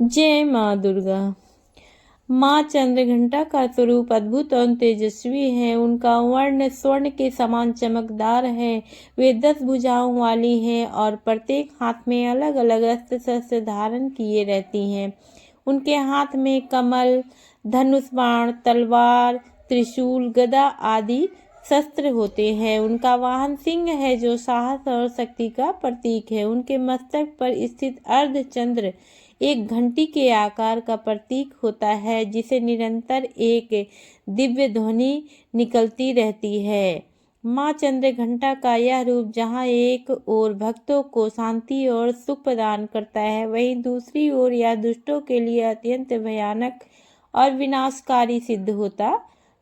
जय माँ दुर्गा। माँ चंद्रघंटा का स्वरूप अद्भुत और तेजस्वी है। उनका वर्ण स्वर्ण के समान चमकदार है। वे 10 भुजाओं वाली हैं और प्रत्येक हाथ में अलग अलग अस्त्र शस्त्र धारण किए रहती हैं। उनके हाथ में कमल, धनुष बाण, तलवार, त्रिशूल, गदा आदि शस्त्र होते हैं। उनका वाहन सिंह है जो साहस और शक्ति का प्रतीक है। उनके मस्तक पर स्थित अर्धचंद्र एक घंटी के आकार का प्रतीक होता है जिसे निरंतर एक दिव्य ध्वनि निकलती रहती है। माँ चंद्रघंटा का यह रूप जहाँ एक ओर भक्तों को शांति और सुख प्रदान करता है, वहीं दूसरी ओर यह दुष्टों के लिए अत्यंत भयानक और विनाशकारी सिद्ध होता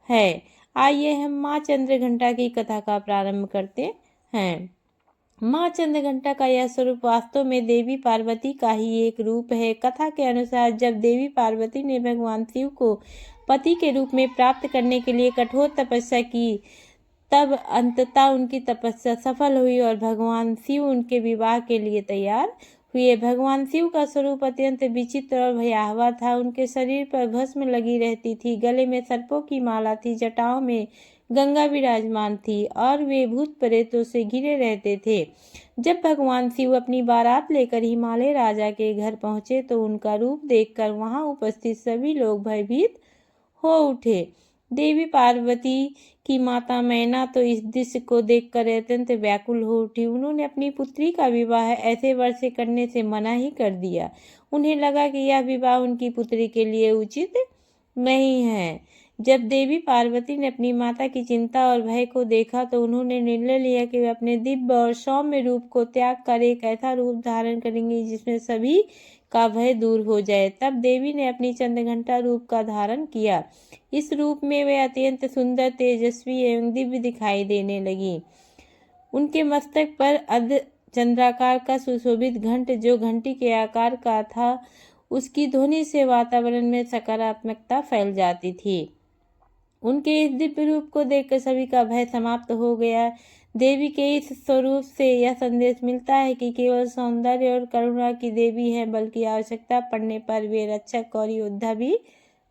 है। आइए हम माँ चंद्रघंटा की कथा का प्रारंभ करते हैं। माँ चंद्रघंटा का यह स्वरूप वास्तव में देवी पार्वती का ही एक रूप है। कथा के अनुसार जब देवी पार्वती ने भगवान शिव को पति के रूप में प्राप्त करने के लिए कठोर तपस्या की, तब अंततः उनकी तपस्या सफल हुई और भगवान शिव उनके विवाह के लिए तैयार हुए। भगवान शिव का स्वरूप अत्यंत विचित्र और भयावह था। उनके शरीर पर भस्म लगी रहती थी, गले में सर्पों की माला थी, जटाओं में गंगा विराजमान थी और वे भूत प्रेतों से घिरे रहते थे। जब भगवान शिव अपनी बारात लेकर हिमालय राजा के घर पहुंचे तो उनका रूप देखकर वहां उपस्थित सभी लोग भयभीत हो उठे। देवी पार्वती की माता मैना तो इस दृश्य को देखकर अत्यंत व्याकुल हो उठी। उन्होंने अपनी पुत्री का विवाह ऐसे वर से करने से मना ही कर दिया। उन्हें लगा कि यह विवाह उनकी पुत्री के लिए उचित नहीं है। जब देवी पार्वती ने अपनी माता की चिंता और भय को देखा तो उन्होंने निर्णय लिया कि वे अपने दिव्य और सौम्य रूप को त्याग कर एक ऐसा रूप धारण करेंगी जिसमें सभी का भय दूर हो जाए। तब देवी ने अपनी चंद्रघंटा रूप का धारण किया। इस रूप में वे अत्यंत सुंदर, तेजस्वी एवं दिव्य दिखाई देने लगी। उनके मस्तक पर अर्ध चंद्राकार का सुशोभित घंट जो घंटी के आकार का था, उसकी ध्वनि से वातावरण में सकारात्मकता फैल जाती थी। उनके इस दिव्य रूप को देखकर सभी का भय समाप्त हो गया। देवी के इस स्वरूप से यह संदेश मिलता है कि केवल सौंदर्य और करुणा की देवी है, बल्कि आवश्यकता पड़ने पर वे रक्षक और योद्धा भी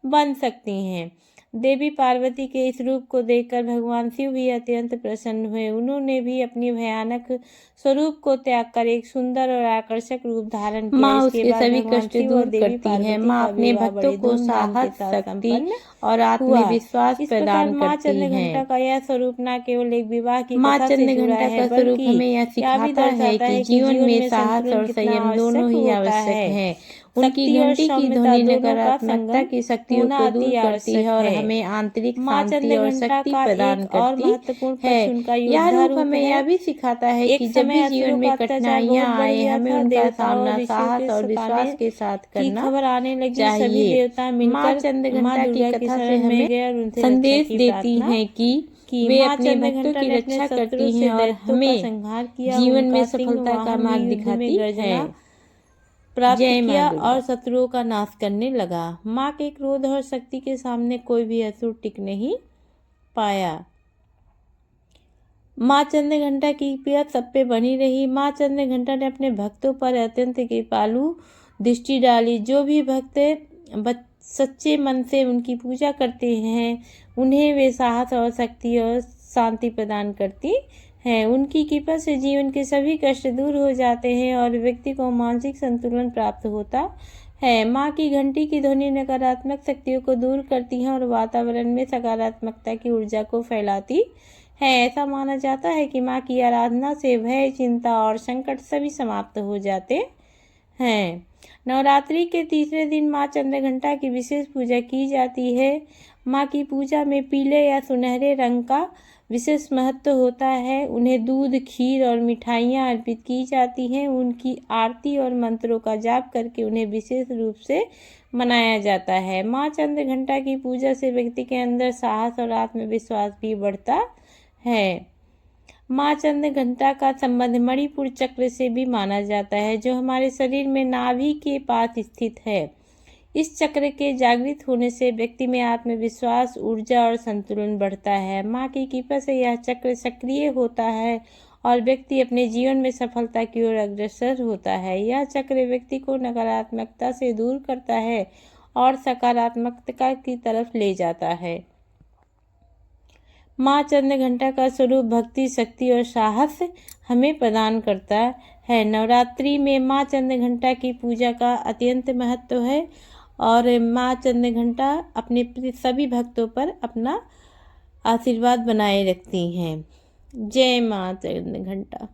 बन सकती हैं। देवी पार्वती के इस रूप को देखकर भगवान शिव भी अत्यंत प्रसन्न हुए। उन्होंने भी अपनी भयानक स्वरूप को त्याग कर एक सुंदर और आकर्षक रूप धारण किया। माँ उसके सभी कष्ट दूर करती है। माँ अपने भक्तों को साहस, शक्ति और आत्मविश्वास प्रदान करती है। का यह स्वरूप न केवल एक विवाह की माँ कथा से जुड़ा चंद्रघंटा है, का स्वरूप बल्कि हमें यह सिखाता है कि जीवन में साहस और संयम दोनों ही आवश्यक है। उनकी घंटी की ध्वनि नकारात्मकता की शक्तियों को दूर करती है और हमें आंतरिक शांति और शक्ति प्रदान करती है। यह रूप हमें यह भी सिखाता है कि जब भी जीवन में कठिनाइयाँ आए, हमें उनका सामना साहस और विश्वास के साथ करना खबर आने लगी। चाहिए। सभी देवता मिलकर माँ चंद्रघंटा की कथा से हमें संदेश देती हैं कि वे अपने भक्तों की रक्षा करती हैं और हमें जीवन में सफलता का मार्ग दिखाती है। प्राप्त जय माँ किया दुर्गा। और शत्रुओं का नाश करने लगा। माँ के क्रोध और शक्ति के सामने कोई भी असुर टिक नहीं पाया। माँ चंद्रघंटा की कृपा सब पे बनी रही। माँ चंद्रघंटा ने अपने भक्तों पर अत्यंत कृपालु दृष्टि डाली। जो भी भक्त सच्चे मन से उनकी पूजा करते हैं, उन्हें वे साहस और शक्ति और शांति प्रदान करती हैं। उनकी कृपा से जीवन के सभी कष्ट दूर हो जाते हैं और व्यक्ति को मानसिक संतुलन प्राप्त होता है। माँ की घंटी की ध्वनि नकारात्मक शक्तियों को दूर करती है और वातावरण में सकारात्मकता की ऊर्जा को फैलाती है। ऐसा माना जाता है कि माँ की आराधना से भय, चिंता और संकट सभी समाप्त हो जाते हैं। नवरात्रि के तीसरे दिन माँ चंद्रघंटा की विशेष पूजा की जाती है। माँ की पूजा में पीले या सुनहरे रंग का विशेष महत्व होता है। उन्हें दूध, खीर और मिठाइयाँ अर्पित की जाती हैं। उनकी आरती और मंत्रों का जाप करके उन्हें विशेष रूप से मनाया जाता है। माँ चंद्रघंटा की पूजा से व्यक्ति के अंदर साहस और आत्मविश्वास भी बढ़ता है। माँ चंद्रघंटा का संबंध मणिपुर चक्र से भी माना जाता है, जो हमारे शरीर में नाभि के पास स्थित है। इस चक्र के जागृत होने से व्यक्ति में आत्मविश्वास, ऊर्जा और संतुलन बढ़ता है। माँ की कृपा से यह चक्र सक्रिय होता है और व्यक्ति अपने जीवन में सफलता की ओर अग्रसर होता है। यह चक्र व्यक्ति को नकारात्मकता से दूर करता है और सकारात्मकता की तरफ ले जाता है। माँ चंद्रघंटा का स्वरूप भक्ति, शक्ति और साहस हमें प्रदान करता है। नवरात्रि में माँ चंद्रघंटा की पूजा का अत्यंत महत्व है और माँ चंद्रघंटा अपने सभी भक्तों पर अपना आशीर्वाद बनाए रखती हैं। जय माँ चंद्रघंटा।